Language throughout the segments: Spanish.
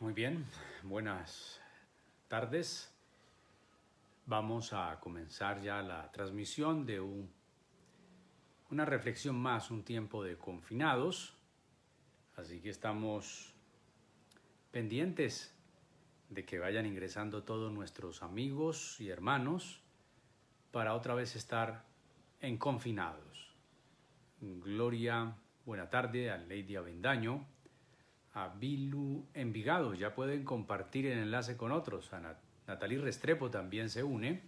Muy bien, buenas tardes. Vamos a comenzar ya la transmisión de una reflexión más, un tiempo de confinados. Así que estamos pendientes de que vayan ingresando todos nuestros amigos y hermanos para otra vez estar en confinados. Gloria, buena tarde a Lady Avendaño, a Bilu Envigado, ya pueden compartir el enlace con otros, a Natalie Restrepo también se une,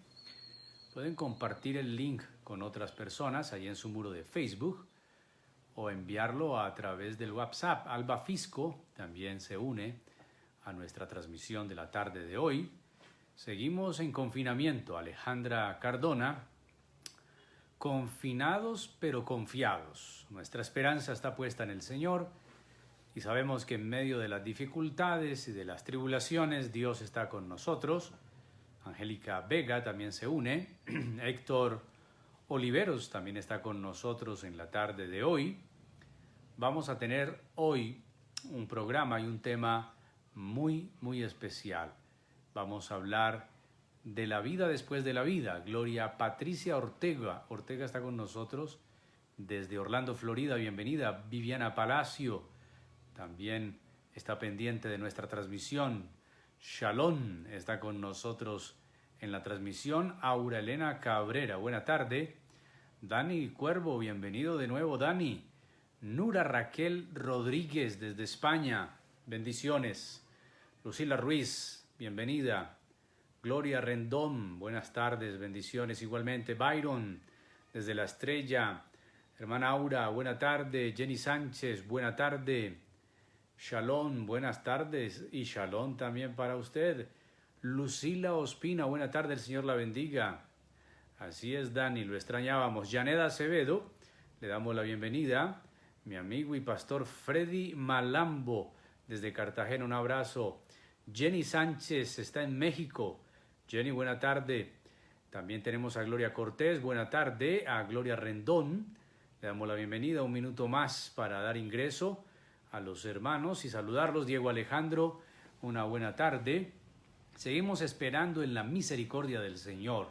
pueden compartir el link con otras personas ahí en su muro de Facebook o enviarlo a través del WhatsApp. Alba Fisco también se une a nuestra transmisión de la tarde de hoy. Seguimos en confinamiento. Alejandra Cardona, confinados pero confiados. Nuestra esperanza está puesta en el Señor y sabemos que en medio de las dificultades y de las tribulaciones Dios está con nosotros. Angélica Vega también se une. Héctor Oliveros también está con nosotros en la tarde de hoy. Vamos a tener hoy un programa y un tema muy especial. Vamos a hablar de la vida después de la vida. Gloria Patricia Ortega está con nosotros desde Orlando, Florida. Bienvenida. Viviana Palacio también está pendiente de nuestra transmisión. Shalom está con nosotros en la transmisión. Aura Elena Cabrera, buena tarde. Dani Cuervo, bienvenido de nuevo, Dani. Nura Raquel Rodríguez desde España, bendiciones. Lucila Ruiz, bienvenida. Gloria Rendón, buenas tardes, bendiciones igualmente. Byron, desde La Estrella. Hermana Aura, buena tarde. Jenny Sánchez, buena tarde. Shalom, buenas tardes. Y shalom también para usted. Lucila Ospina, buena tarde, el Señor la bendiga. Así es, Dani, lo extrañábamos. Yaneda Acevedo, le damos la bienvenida. Mi amigo y pastor Freddy Malambo, desde Cartagena, un abrazo. Jenny Sánchez está en México. Jenny, buena tarde. También tenemos a Gloria Cortés, buena tarde. A Gloria Rendón, le damos la bienvenida. Un minuto más para dar ingreso a los hermanos y saludarlos. Diego Alejandro, una buena tarde. Seguimos esperando en la misericordia del Señor.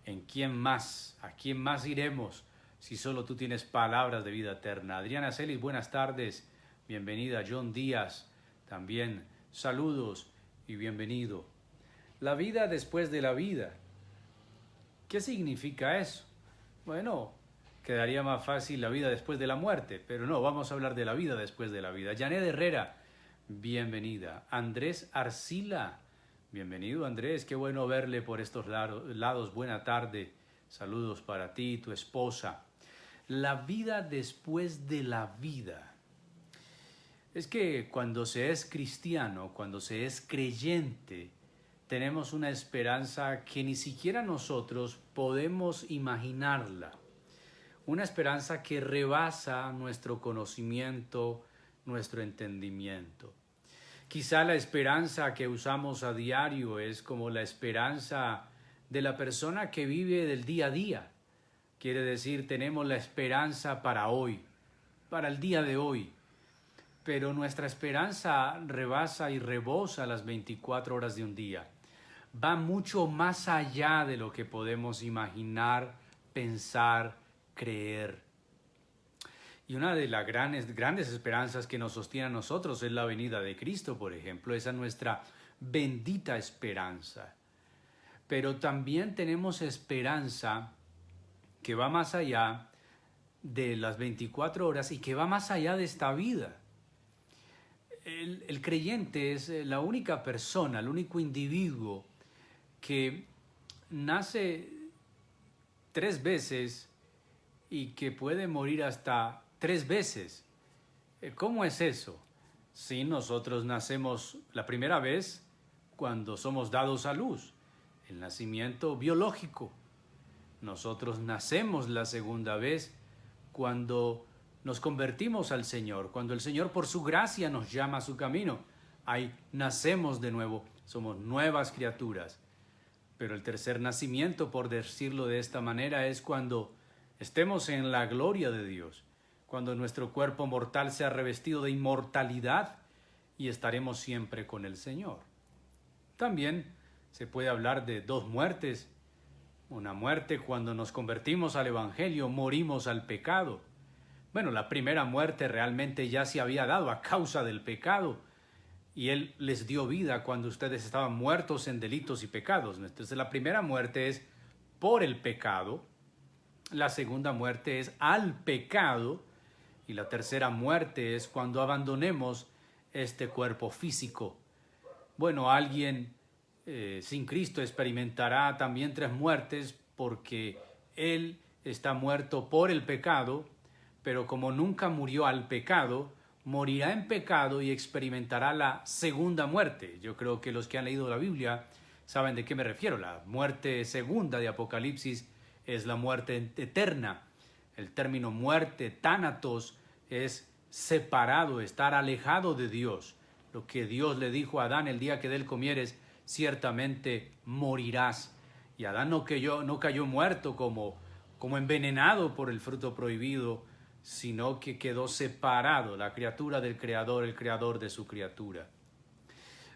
¿En quién más? ¿A quién más iremos si solo tú tienes palabras de vida eterna? Adriana Celis, buenas tardes. Bienvenida. John Díaz, también saludos y bienvenido. La vida después de la vida. ¿Qué significa eso? Bueno, quedaría más fácil la vida después de la muerte, pero no, vamos a hablar de la vida después de la vida. Janet Herrera, bienvenida. Andrés Arcila, bienvenido Andrés, qué bueno verle por estos lados. Buena tarde, saludos para ti y tu esposa. La vida después de la vida. Es que cuando se es cristiano, cuando se es creyente, tenemos una esperanza que ni siquiera nosotros podemos imaginarla. Una esperanza que rebasa nuestro conocimiento, nuestro entendimiento. Quizá la esperanza que usamos a diario es como la esperanza de la persona que vive del día a día. Quiere decir, tenemos la esperanza para hoy, para el día de hoy. Pero nuestra esperanza rebasa y rebosa las 24 horas de un día. Va mucho más allá de lo que podemos imaginar, pensar, creer. Y una de las grandes esperanzas que nos sostiene a nosotros es la venida de Cristo, por ejemplo. Esa es nuestra bendita esperanza. Pero también tenemos esperanza que va más allá de las 24 horas y que va más allá de esta vida. El creyente es la única persona, el único individuo que nace 3 veces y que puede morir hasta 3 veces. ¿Cómo es eso? Si nosotros nacemos la primera vez cuando somos dados a luz, el nacimiento biológico. Nosotros nacemos la segunda vez cuando nos convertimos al Señor, cuando el Señor por su gracia nos llama a su camino. Ahí nacemos de nuevo, somos nuevas criaturas. Pero el tercer nacimiento, por decirlo de esta manera, es cuando estemos en la gloria de Dios, cuando nuestro cuerpo mortal sea revestido de inmortalidad y estaremos siempre con el Señor. También se puede hablar de dos muertes. Una muerte cuando nos convertimos al Evangelio, morimos al pecado. Bueno, la primera muerte realmente ya se había dado a causa del pecado y Él les dio vida cuando ustedes estaban muertos en delitos y pecados. Entonces la primera muerte es por el pecado, la segunda muerte es al pecado y la tercera muerte es cuando abandonemos este cuerpo físico. Bueno, alguien sin Cristo experimentará también tres muertes porque Él está muerto por el pecado, pero como nunca murió al pecado, morirá en pecado y experimentará la segunda muerte. Yo creo que los que han leído la Biblia saben de qué me refiero. La muerte segunda de Apocalipsis es la muerte eterna. El término muerte, tánatos, es separado, estar alejado de Dios. Lo que Dios le dijo a Adán el día que de él comieres, ciertamente morirás. Y Adán no cayó muerto como envenenado por el fruto prohibido, sino que quedó separado, la criatura del Creador, el Creador de su criatura.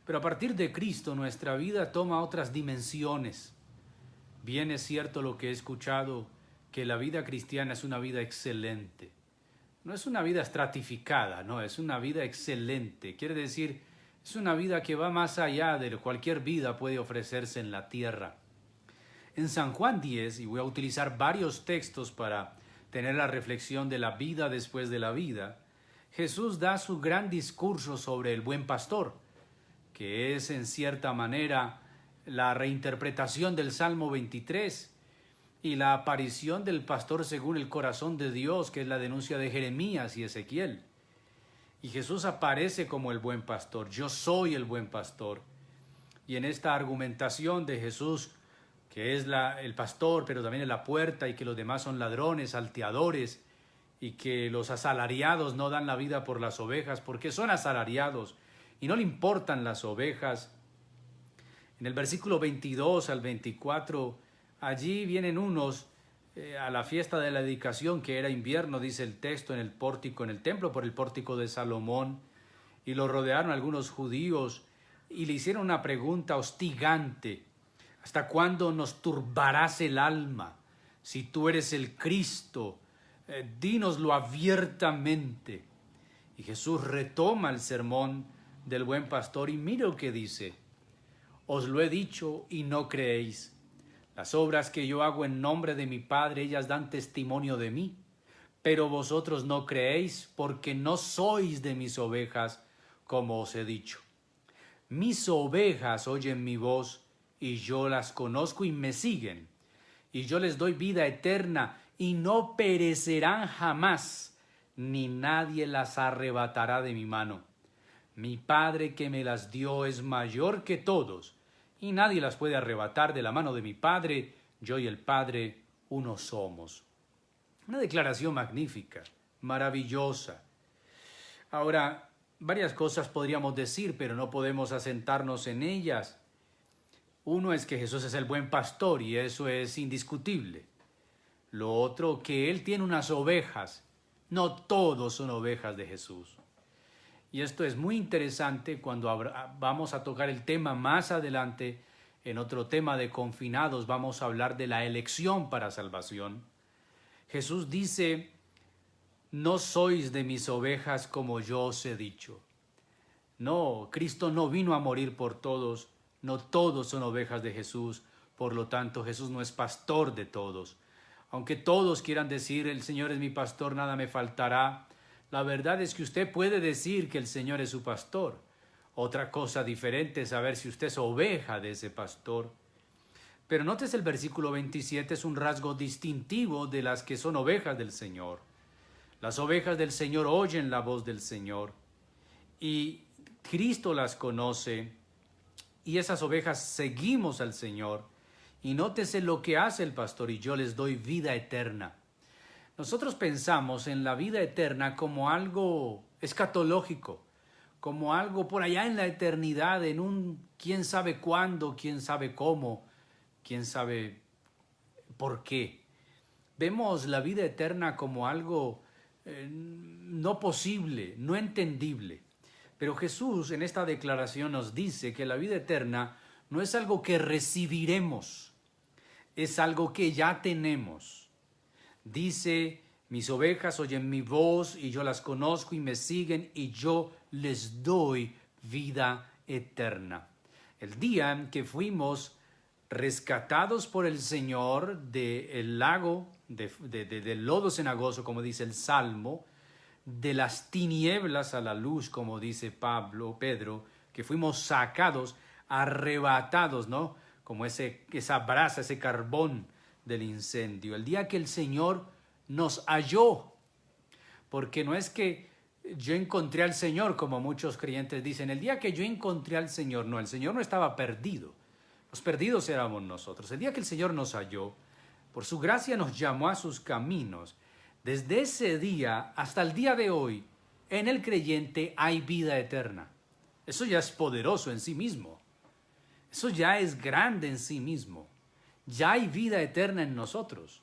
Pero a partir de Cristo nuestra vida toma otras dimensiones. Bien es cierto lo que he escuchado, que la vida cristiana es una vida excelente. No es una vida estratificada, no, es una vida excelente. Quiere decir, es una vida que va más allá de lo que cualquier vida puede ofrecerse en la tierra. En San Juan 10, y voy a utilizar varios textos para tener la reflexión de la vida después de la vida, Jesús da su gran discurso sobre el buen pastor, que es en cierta manera la reinterpretación del Salmo 23 y la aparición del pastor según el corazón de Dios, que es la denuncia de Jeremías y Ezequiel. Y Jesús aparece como el buen pastor, yo soy el buen pastor. Y en esta argumentación de Jesús, que es el pastor, pero también es la puerta, y que los demás son ladrones, salteadores, y que los asalariados no dan la vida por las ovejas, porque son asalariados y no le importan las ovejas. En el versículo 22 al 24, allí vienen unos a la fiesta de la dedicación, que era invierno, dice el texto, en el pórtico, en el templo, por el pórtico de Salomón, y lo rodearon algunos judíos y le hicieron una pregunta hostigante: ¿hasta cuándo nos turbarás el alma? Si tú eres el Cristo, dínoslo abiertamente. Y Jesús retoma el sermón del buen pastor y mira lo que dice: os lo he dicho y no creéis. Las obras que yo hago en nombre de mi Padre, ellas dan testimonio de mí, pero vosotros no creéis porque no sois de mis ovejas, como os he dicho. Mis ovejas oyen mi voz, y yo las conozco y me siguen, y yo les doy vida eterna, y no perecerán jamás, ni nadie las arrebatará de mi mano. Mi Padre que me las dio es mayor que todos, y nadie las puede arrebatar de la mano de mi Padre. Yo y el Padre uno somos. Una declaración magnífica, maravillosa. Ahora, varias cosas podríamos decir, pero no podemos asentarnos en ellas. Uno es que Jesús es el buen pastor y eso es indiscutible. Lo otro, que Él tiene unas ovejas. No todos son ovejas de Jesús. Y esto es muy interesante cuando vamos a tocar el tema más adelante. En otro tema de confinados vamos a hablar de la elección para salvación. Jesús dice: no sois de mis ovejas como yo os he dicho. No, Cristo no vino a morir por todos. No todos son ovejas de Jesús. Por lo tanto, Jesús no es pastor de todos. Aunque todos quieran decir: el Señor es mi pastor, nada me faltará. La verdad es que usted puede decir que el Señor es su pastor. Otra cosa diferente es saber si usted es oveja de ese pastor. Pero notes el versículo 27, es un rasgo distintivo de las que son ovejas del Señor. Las ovejas del Señor oyen la voz del Señor y Cristo las conoce, y esas ovejas seguimos al Señor. Y nótese lo que hace el pastor: y yo les doy vida eterna. Nosotros pensamos en la vida eterna como algo escatológico, como algo por allá en la eternidad, en un quién sabe cuándo, quién sabe cómo, quién sabe por qué. Vemos la vida eterna como algo no posible, no entendible. Pero Jesús en esta declaración nos dice que la vida eterna no es algo que recibiremos, es algo que ya tenemos. Dice, mis ovejas oyen mi voz y yo las conozco y me siguen y yo les doy vida eterna. El día en que fuimos rescatados por el Señor del lago, del lodo cenagoso, como dice el Salmo, de las tinieblas a la luz, como dice Pedro, que fuimos sacados, arrebatados, ¿no? Como esa brasa, ese carbón del incendio. El día que el Señor nos halló, porque no es que yo encontré al Señor, como muchos creyentes dicen, el día que yo encontré al Señor, no, el Señor no estaba perdido, los perdidos éramos nosotros. El día que el Señor nos halló, por su gracia nos llamó a sus caminos. Desde ese día hasta el día de hoy, en el creyente hay vida eterna. Eso ya es poderoso en sí mismo. Eso ya es grande en sí mismo. Ya hay vida eterna en nosotros.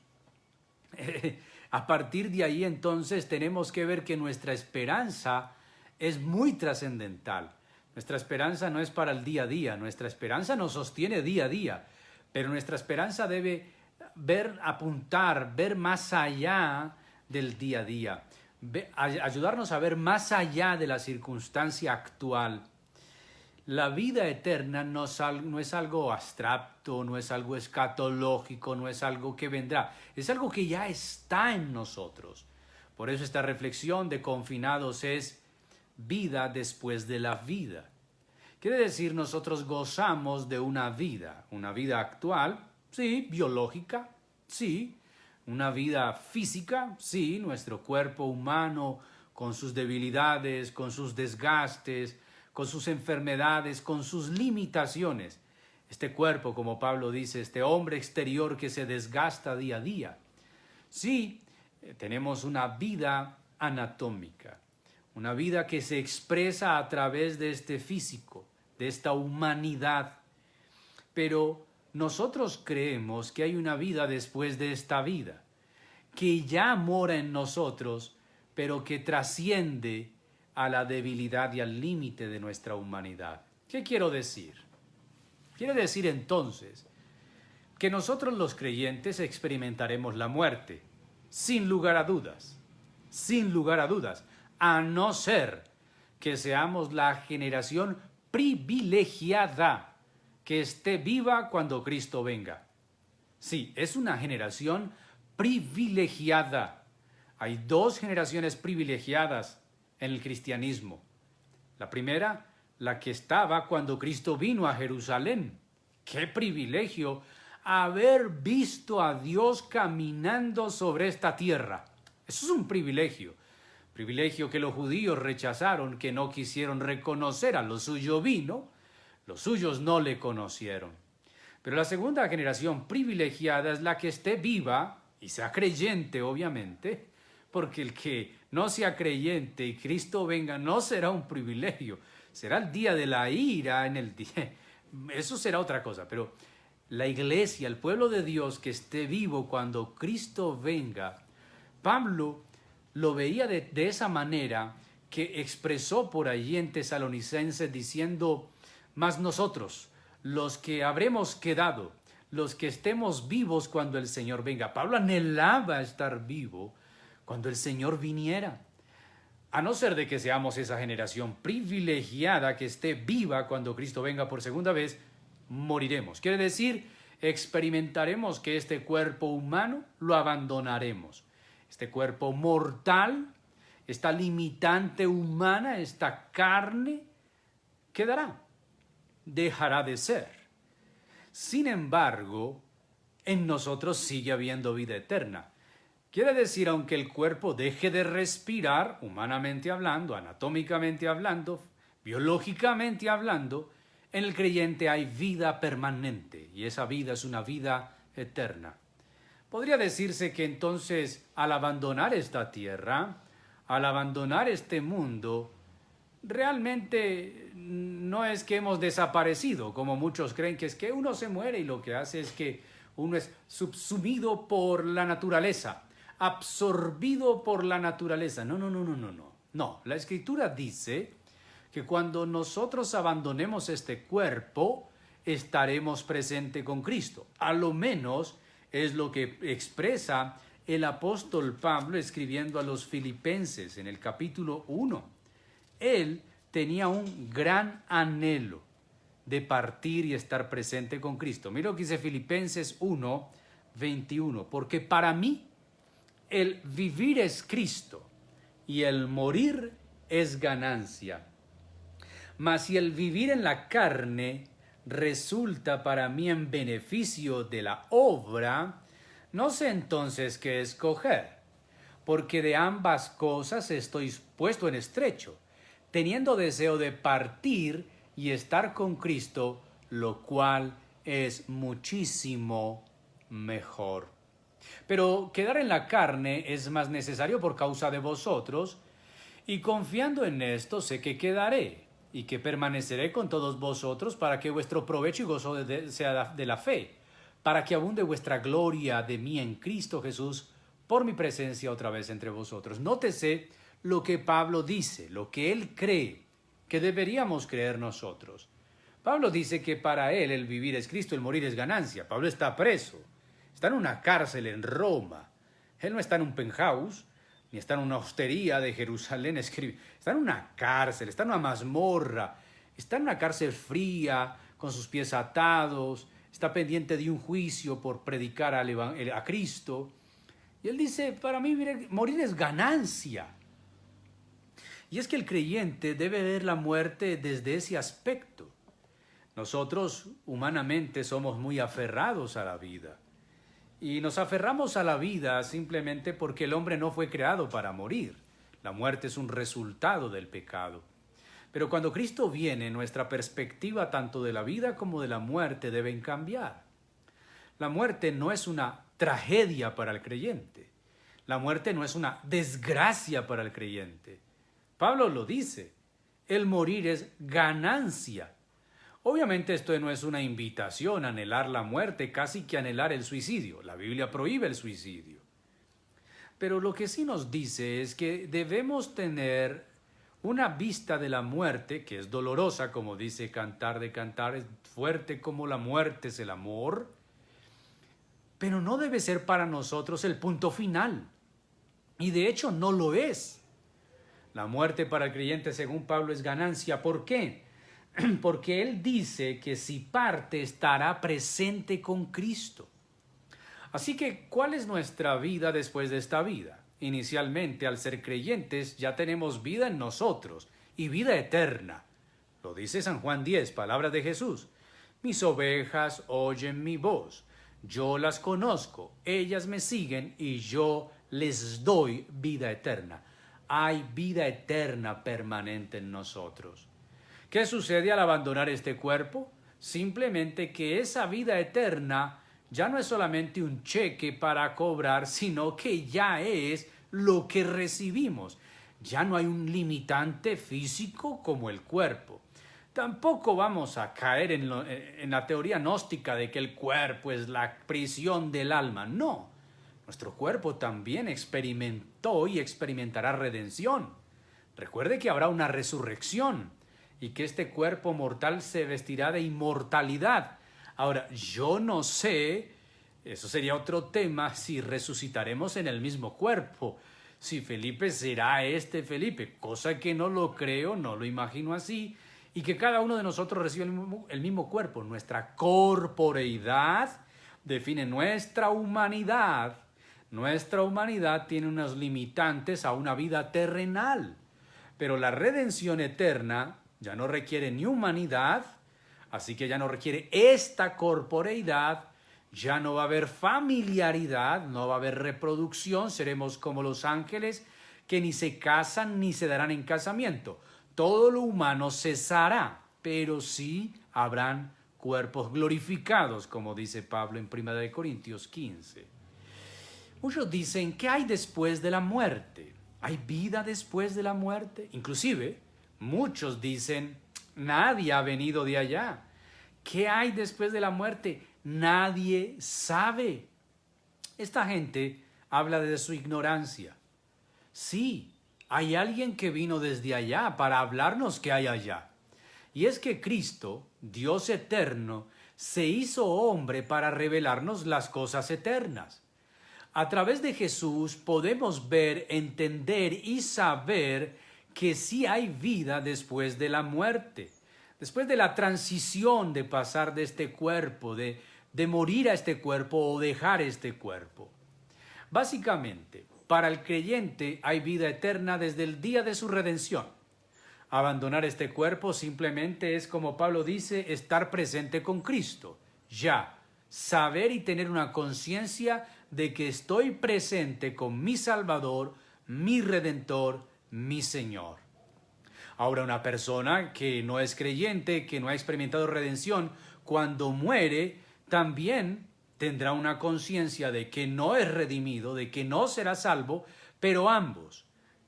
A partir de ahí entonces tenemos que ver que nuestra esperanza es muy trascendental. Nuestra esperanza no es para el día a día, nuestra esperanza nos sostiene día a día, pero nuestra esperanza debe apuntar, ver más allá del día a día, ayudarnos a ver más allá de la circunstancia actual. La vida eterna no es algo abstracto, no es algo escatológico, no es algo que vendrá, es algo que ya está en nosotros. Por eso esta reflexión de Confinados es vida después de la vida. Quiere decir, nosotros gozamos de una vida actual, sí, biológica, sí, una vida física, sí, nuestro cuerpo humano con sus debilidades, con sus desgastes, con sus enfermedades, con sus limitaciones. Este cuerpo, como Pablo dice, este hombre exterior que se desgasta día a día. Sí, tenemos una vida anatómica, una vida que se expresa a través de este físico, de esta humanidad. Pero nosotros creemos que hay una vida después de esta vida, que ya mora en nosotros, pero que trasciende a la debilidad y al límite de nuestra humanidad. ¿Qué quiero decir? Quiere decir entonces que nosotros los creyentes experimentaremos la muerte, sin lugar a dudas, a no ser que seamos la generación privilegiada que esté viva cuando Cristo venga. Sí, es una generación privilegiada. Hay dos generaciones privilegiadas en el cristianismo. La primera, la que estaba cuando Cristo vino a Jerusalén. ¡Qué privilegio haber visto a Dios caminando sobre esta tierra! Eso es un privilegio. Privilegio que los judíos rechazaron, que no quisieron reconocer. A lo suyo vino, los suyos no le conocieron. Pero la segunda generación privilegiada es la que esté viva y sea creyente, obviamente, porque el que no sea creyente y Cristo venga no será un privilegio, será el día de la ira, eso será otra cosa, pero la iglesia, el pueblo de Dios que esté vivo cuando Cristo venga, Pablo lo veía de esa manera, que expresó por allí en Tesalonicenses diciendo, mas nosotros, los que habremos quedado, los que estemos vivos cuando el Señor venga. Pablo anhelaba estar vivo cuando el Señor viniera. A no ser de que seamos esa generación privilegiada que esté viva cuando Cristo venga por segunda vez, moriremos. Quiere decir, experimentaremos que este cuerpo humano lo abandonaremos. Este cuerpo mortal, esta limitante humana, esta carne, quedará, dejará de ser. Sin embargo, en nosotros sigue habiendo vida eterna. Quiere decir, aunque el cuerpo deje de respirar, humanamente hablando, anatómicamente hablando, biológicamente hablando, en el creyente hay vida permanente y esa vida es una vida eterna. Podría decirse que entonces al abandonar esta tierra, al abandonar este mundo, realmente no es que hemos desaparecido, como muchos creen, que es que uno se muere y lo que hace es que uno es subsumido por la naturaleza, absorbido por la naturaleza. No. No, la Escritura dice que cuando nosotros abandonemos este cuerpo, estaremos presentes con Cristo. A lo menos es lo que expresa el apóstol Pablo escribiendo a los Filipenses en el capítulo 1. Él tenía un gran anhelo de partir y estar presente con Cristo. Mira lo que dice Filipenses 1, 21. Porque para mí el vivir es Cristo y el morir es ganancia. Mas si el vivir en la carne resulta para mí en beneficio de la obra, no sé entonces qué escoger, porque de ambas cosas estoy puesto en estrecho, teniendo deseo de partir y estar con Cristo, lo cual es muchísimo mejor. Pero quedar en la carne es más necesario por causa de vosotros, y confiando en esto sé que quedaré, y que permaneceré con todos vosotros para que vuestro provecho y gozo sea de la fe, para que abunde vuestra gloria de mí en Cristo Jesús por mi presencia otra vez entre vosotros. Nótese lo que Pablo dice, lo que él cree que deberíamos creer nosotros. Pablo dice que para él el vivir es Cristo, el morir es ganancia. Pablo está preso, está en una cárcel en Roma. Él no está en un penthouse, ni está en una hostería de Jerusalén, está en una cárcel, está en una mazmorra, está en una cárcel fría, con sus pies atados, está pendiente de un juicio por predicar a Cristo. Y él dice, para mí morir es ganancia. Y es que el creyente debe ver la muerte desde ese aspecto. Nosotros humanamente somos muy aferrados a la vida. Y nos aferramos a la vida simplemente porque el hombre no fue creado para morir. La muerte es un resultado del pecado. Pero cuando Cristo viene, nuestra perspectiva tanto de la vida como de la muerte deben cambiar. La muerte no es una tragedia para el creyente. La muerte no es una desgracia para el creyente. Pablo lo dice, el morir es ganancia. Obviamente esto no es una invitación a anhelar la muerte, casi que anhelar el suicidio. La Biblia prohíbe el suicidio. Pero lo que sí nos dice es que debemos tener una vista de la muerte, que es dolorosa, como dice Cantar de Cantar, es fuerte como la muerte es el amor, pero no debe ser para nosotros el punto final. Y de hecho no lo es. La muerte para el creyente, según Pablo, es ganancia. ¿Por qué? Porque él dice que si parte estará presente con Cristo. Así que, ¿cuál es nuestra vida después de esta vida? Inicialmente, al ser creyentes, ya tenemos vida en nosotros y vida eterna. Lo dice San Juan 10, palabras de Jesús. Mis ovejas oyen mi voz. Yo las conozco, ellas me siguen y yo les doy vida eterna. Hay vida eterna permanente en nosotros. ¿Qué sucede al abandonar este cuerpo? Simplemente que esa vida eterna ya no es solamente un cheque para cobrar, sino que ya es lo que recibimos. Ya no hay un limitante físico como el cuerpo. Tampoco vamos a caer en la teoría gnóstica de que el cuerpo es la prisión del alma. No, nuestro cuerpo también experimentó y experimentará redención. Recuerde que habrá una resurrección y que este cuerpo mortal se vestirá de inmortalidad. Ahora, yo no sé, eso sería otro tema, si resucitaremos en el mismo cuerpo. Si Felipe será este Felipe, cosa que no lo creo, no lo imagino así, y que cada uno de nosotros recibe el mismo cuerpo. Nuestra corporeidad define nuestra humanidad. Nuestra humanidad tiene unos limitantes a una vida terrenal, pero la redención eterna ya no requiere ni humanidad, así que ya no requiere esta corporeidad, ya no va a haber familiaridad, no va a haber reproducción, seremos como los ángeles que ni se casan ni se darán en casamiento. Todo lo humano cesará, pero sí habrán cuerpos glorificados, como dice Pablo en 1 Corintios 15. Muchos dicen, ¿qué hay después de la muerte? ¿Hay vida después de la muerte? Inclusive, muchos dicen, nadie ha venido de allá. ¿Qué hay después de la muerte? Nadie sabe. Esta gente habla de su ignorancia. Sí, hay alguien que vino desde allá para hablarnos qué hay allá. Y es que Cristo, Dios eterno, se hizo hombre para revelarnos las cosas eternas. A través de Jesús podemos ver, entender y saber que sí hay vida después de la muerte, después de la transición de pasar de este cuerpo, de morir a este cuerpo o dejar este cuerpo. Básicamente, para el creyente hay vida eterna desde el día de su redención. Abandonar este cuerpo simplemente es, como Pablo dice, estar presente con Cristo. Ya, saber y tener una conciencia de que estoy presente con mi Salvador, mi Redentor, mi Señor. Ahora, una persona que no es creyente, que no ha experimentado redención, cuando muere, también tendrá una conciencia de que no es redimido, de que no será salvo, pero ambos,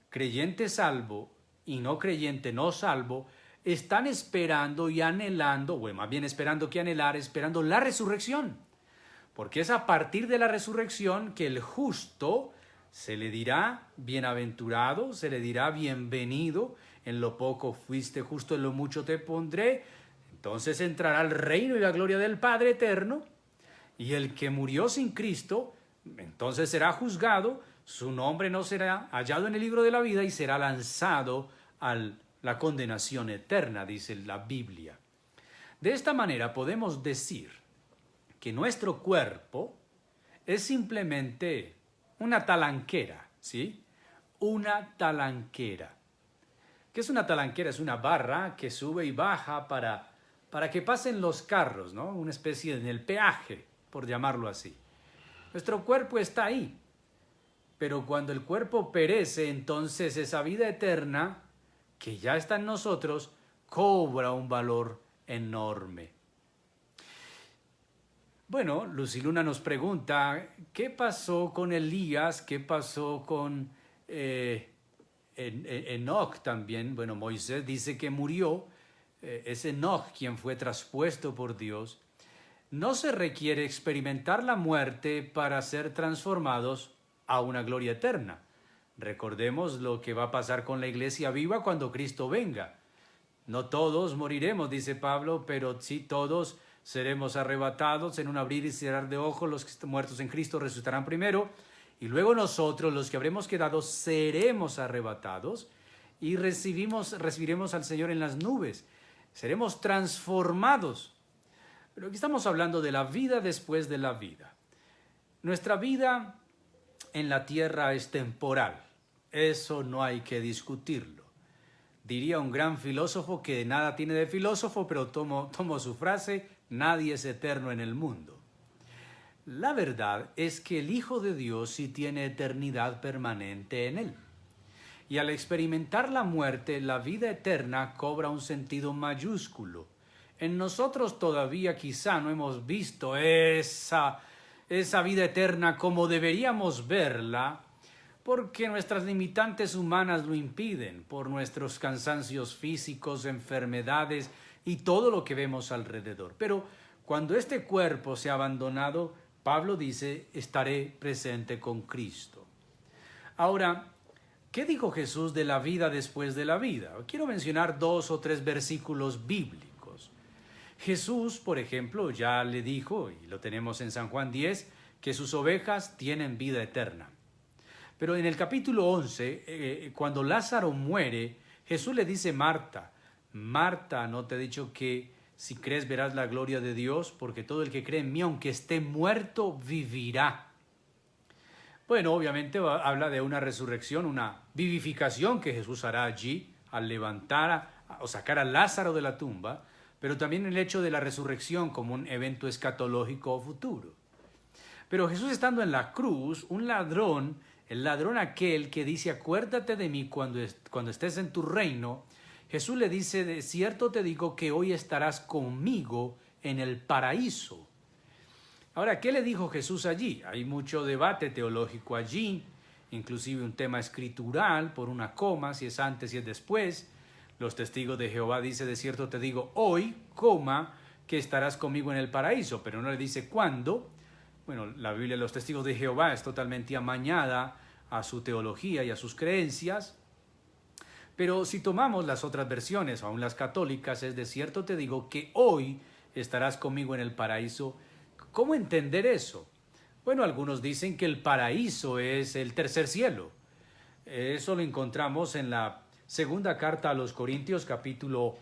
creyente salvo y no creyente no salvo, están esperando y anhelando, o más bien esperando que anhelar, esperando la resurrección. Porque es a partir de la resurrección que el justo se le dirá bienaventurado, se le dirá bienvenido, en lo poco fuiste justo, en lo mucho te pondré. Entonces entrará el reino y la gloria del Padre eterno, y el que murió sin Cristo, entonces será juzgado, su nombre no será hallado en el libro de la vida y será lanzado a la condenación eterna, dice la Biblia. De esta manera podemos decir que nuestro cuerpo es simplemente una talanquera, ¿sí? Una talanquera. ¿Qué es una talanquera? Es una barra que sube y baja para que pasen los carros, ¿no? Una especie de peaje, por llamarlo así. Nuestro cuerpo está ahí, pero cuando el cuerpo perece, entonces esa vida eterna que ya está en nosotros cobra un valor enorme. Bueno, Luciluna nos pregunta, ¿qué pasó con Elías? ¿Qué pasó con Enoc también? Bueno, Moisés dice que murió, es Enoc quien fue traspuesto por Dios. No se requiere experimentar la muerte para ser transformados a una gloria eterna. Recordemos lo que va a pasar con la iglesia viva cuando Cristo venga. No todos moriremos, dice Pablo, pero sí todos seremos arrebatados en un abrir y cerrar de ojos. Los que están muertos en Cristo resucitarán primero, y luego nosotros, los que habremos quedado, seremos arrebatados y recibiremos al Señor en las nubes. Seremos transformados. Pero aquí estamos hablando de la vida después de la vida. Nuestra vida en la tierra es temporal. Eso no hay que discutirlo. Diría un gran filósofo que nada tiene de filósofo, pero tomo su frase: nadie es eterno en el mundo. La verdad es que el Hijo de Dios sí tiene eternidad permanente en él. Y al experimentar la muerte, la vida eterna cobra un sentido mayúsculo. En nosotros todavía quizá no hemos visto esa vida eterna como deberíamos verla, porque nuestras limitantes humanas lo impiden, por nuestros cansancios físicos, enfermedades y todo lo que vemos alrededor. Pero cuando este cuerpo sea abandonado, Pablo dice, estaré presente con Cristo. Ahora, ¿qué dijo Jesús de la vida después de la vida? Quiero mencionar 2 o 3 versículos bíblicos. Jesús, por ejemplo, ya le dijo, y lo tenemos en San Juan 10, que sus ovejas tienen vida eterna. Pero en el capítulo 11, cuando Lázaro muere, Jesús le dice a Marta, Marta, ¿no te he dicho que si crees verás la gloria de Dios? Porque todo el que cree en mí, aunque esté muerto, vivirá. Bueno, obviamente habla de una resurrección, una vivificación que Jesús hará allí al levantar o sacar a Lázaro de la tumba, pero también el hecho de la resurrección como un evento escatológico futuro. Pero Jesús, estando en la cruz, un ladrón, el ladrón aquel que dice, acuérdate de mí cuando estés en tu reino, Jesús le dice, de cierto te digo que hoy estarás conmigo en el paraíso. Ahora, ¿qué le dijo Jesús allí? Hay mucho debate teológico allí, inclusive un tema escritural por una coma, si es antes y es después. Los testigos de Jehová dice, de cierto te digo, hoy, coma, que estarás conmigo en el paraíso, pero no le dice cuándo. Bueno, la Biblia de los testigos de Jehová es totalmente amañada a su teología y a sus creencias. Pero si tomamos las otras versiones, aún las católicas, es de cierto te digo que hoy estarás conmigo en el paraíso. ¿Cómo entender eso? Bueno, algunos dicen que el paraíso es el tercer cielo. Eso lo encontramos en la segunda carta a los Corintios, capítulo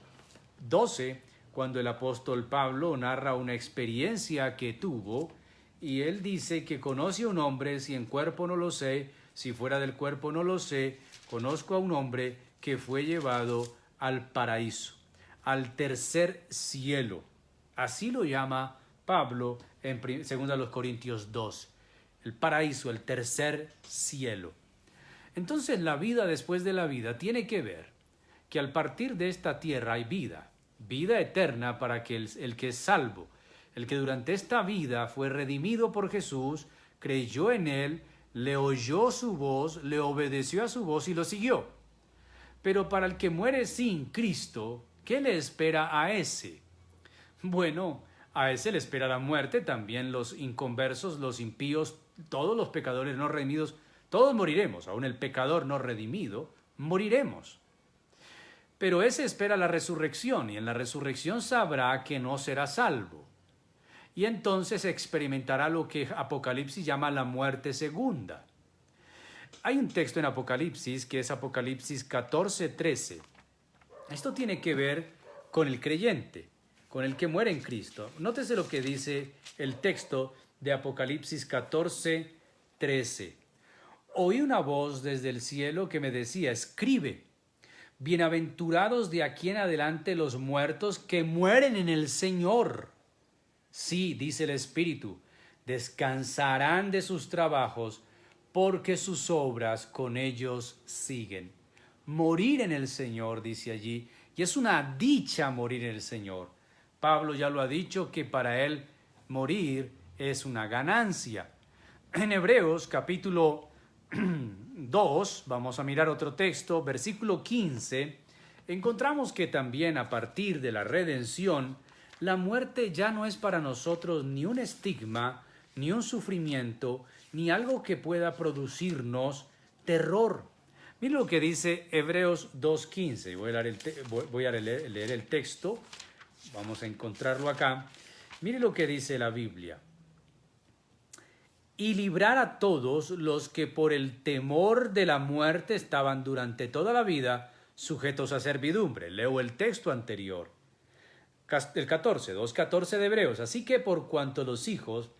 12, cuando el apóstol Pablo narra una experiencia que tuvo, y él dice que conoce a un hombre, si en cuerpo no lo sé, si fuera del cuerpo no lo sé, conozco a un hombre que fue llevado al paraíso, al tercer cielo. Así lo llama Pablo en 2 Corintios 2, el paraíso, el tercer cielo. Entonces la vida después de la vida tiene que ver que al partir de esta tierra hay vida, vida eterna para que el que es salvo, el que durante esta vida fue redimido por Jesús, creyó en él, le oyó su voz, le obedeció a su voz y lo siguió. Pero para el que muere sin Cristo, ¿qué le espera a ese? Bueno, a ese le espera la muerte, también los inconversos, los impíos, todos los pecadores no redimidos, todos moriremos, aun el pecador no redimido, moriremos. Pero ese espera la resurrección, y en la resurrección sabrá que no será salvo. Y entonces experimentará lo que Apocalipsis llama la muerte segunda. Hay un texto en Apocalipsis que es Apocalipsis 14:13. Esto tiene que ver con el creyente, con el que muere en Cristo. Nótese lo que dice el texto de Apocalipsis 14:13. Oí una voz desde el cielo que me decía: escribe, bienaventurados de aquí en adelante los muertos que mueren en el Señor. Sí, dice el Espíritu, descansarán de sus trabajos, porque sus obras con ellos siguen. Morir en el Señor, dice allí, y es una dicha morir en el Señor. Pablo ya lo ha dicho que para él morir es una ganancia. En Hebreos capítulo 2, vamos a mirar otro texto, versículo 15, encontramos que también a partir de la redención, la muerte ya no es para nosotros ni un estigma, ni un sufrimiento, ni algo que pueda producirnos terror. Mire lo que dice Hebreos 2:15. Voy a leer el texto. Vamos a encontrarlo acá. Mire lo que dice la Biblia. Y librar a todos los que por el temor de la muerte estaban durante toda la vida sujetos a servidumbre. Leo el texto anterior. El 2:14 de Hebreos. Así que por cuanto los hijos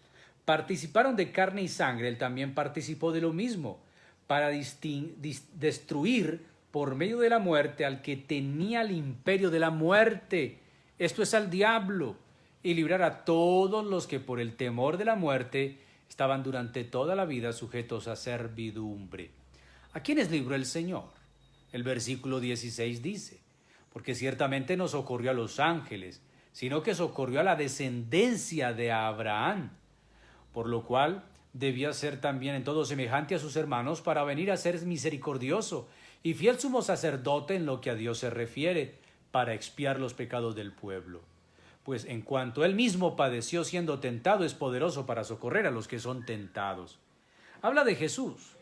participaron de carne y sangre, él también participó de lo mismo, para destruir por medio de la muerte al que tenía el imperio de la muerte, esto es al diablo, y librar a todos los que por el temor de la muerte estaban durante toda la vida sujetos a servidumbre. ¿A quiénes libró el Señor? El versículo 16 dice: porque ciertamente no socorrió a los ángeles, sino que socorrió a la descendencia de Abraham, por lo cual debía ser también en todo semejante a sus hermanos para venir a ser misericordioso y fiel sumo sacerdote en lo que a Dios se refiere, para expiar los pecados del pueblo. Pues en cuanto él mismo padeció siendo tentado, es poderoso para socorrer a los que son tentados. Habla de Jesús,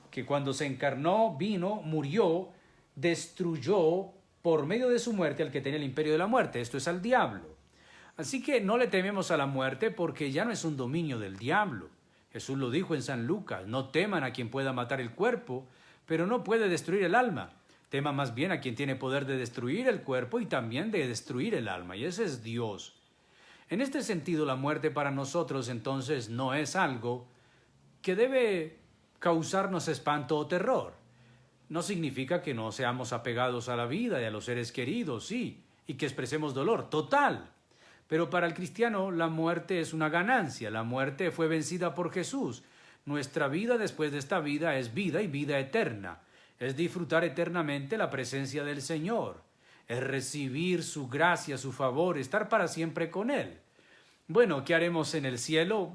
que cuando se encarnó, vino, murió, destruyó por medio de su muerte al que tenía el imperio de la muerte, esto es al diablo. Así que no le tememos a la muerte porque ya no es un dominio del diablo. Jesús lo dijo en San Lucas: no teman a quien pueda matar el cuerpo, pero no puede destruir el alma. Teman más bien a quien tiene poder de destruir el cuerpo y también de destruir el alma, y ese es Dios. En este sentido, la muerte para nosotros entonces no es algo que debe causarnos espanto o terror. No significa que no seamos apegados a la vida y a los seres queridos, sí, y que expresemos dolor, total. Pero para el cristiano la muerte es una ganancia, la muerte fue vencida por Jesús. Nuestra vida después de esta vida es vida y vida eterna. Es disfrutar eternamente la presencia del Señor. Es recibir su gracia, su favor, estar para siempre con Él. Bueno, ¿qué haremos en el cielo?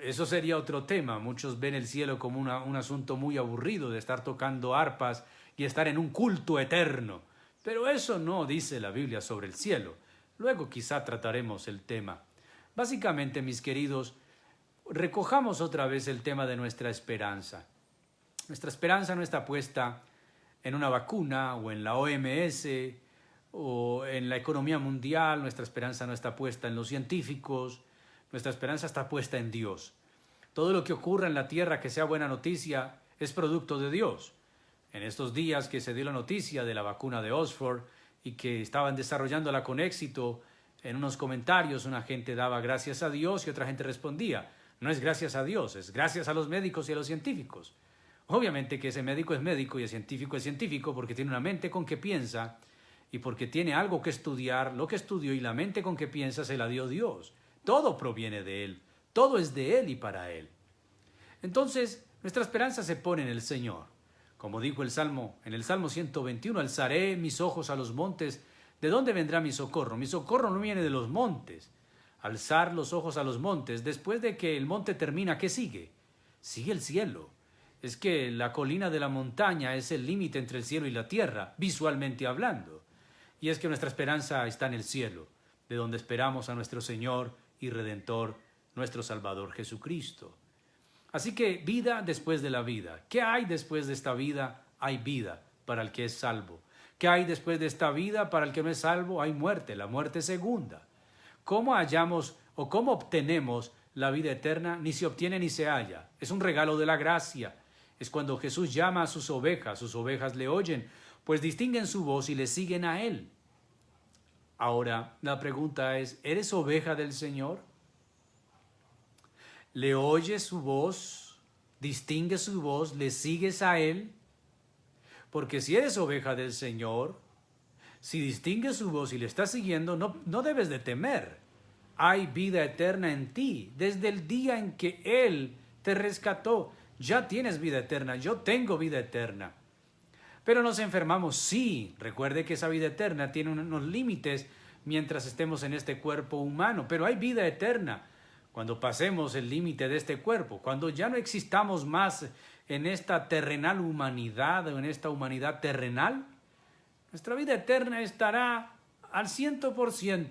Eso sería otro tema. Muchos ven el cielo como un asunto muy aburrido de estar tocando arpas y estar en un culto eterno. Pero eso no dice la Biblia sobre el cielo. Luego quizá trataremos el tema. Básicamente, mis queridos, recojamos otra vez el tema de nuestra esperanza. Nuestra esperanza no está puesta en una vacuna o en la OMS o en la economía mundial. Nuestra esperanza no está puesta en los científicos, nuestra esperanza está puesta en Dios. Todo lo que ocurra en la tierra que sea buena noticia es producto de Dios. En estos días que se dio la noticia de la vacuna de Oxford y que estaban desarrollándola con éxito, en unos comentarios una gente daba gracias a Dios y otra gente respondía, no es gracias a Dios, es gracias a los médicos y a los científicos. Obviamente que ese médico es médico y el científico es científico porque tiene una mente con que piensa y porque tiene algo que estudiar, lo que estudió, y la mente con que piensa se la dio Dios. Todo proviene de Él, todo es de Él y para Él. Entonces, nuestra esperanza se pone en el Señor. Como dijo el Salmo, en el Salmo 121, alzaré mis ojos a los montes. ¿De dónde vendrá mi socorro? Mi socorro no viene de los montes. Alzar los ojos a los montes, después de que el monte termina, ¿qué sigue? Sigue el cielo. Es que la colina de la montaña es el límite entre el cielo y la tierra, visualmente hablando. Y es que nuestra esperanza está en el cielo, de donde esperamos a nuestro Señor y Redentor, nuestro Salvador Jesucristo. Así que vida después de la vida. ¿Qué hay después de esta vida? Hay vida para el que es salvo. ¿Qué hay después de esta vida para el que no es salvo? Hay muerte, la muerte segunda. ¿Cómo hallamos o cómo obtenemos la vida eterna? Ni se obtiene ni se halla. Es un regalo de la gracia. Es cuando Jesús llama a sus ovejas le oyen, pues distinguen su voz y le siguen a Él. Ahora, la pregunta es, ¿eres oveja del Señor? ¿Le oyes su voz? ¿Distingues su voz? ¿Le sigues a Él? Porque si eres oveja del Señor, si distingues su voz y le estás siguiendo, no debes de temer. Hay vida eterna en ti. Desde el día en que Él te rescató, ya tienes vida eterna. Yo tengo vida eterna. Pero nos enfermamos, sí. Recuerde que esa vida eterna tiene unos límites mientras estemos en este cuerpo humano. Pero hay vida eterna cuando pasemos el límite de este cuerpo, cuando ya no existamos más en esta terrenal humanidad o en esta humanidad terrenal, nuestra vida eterna estará al 100%.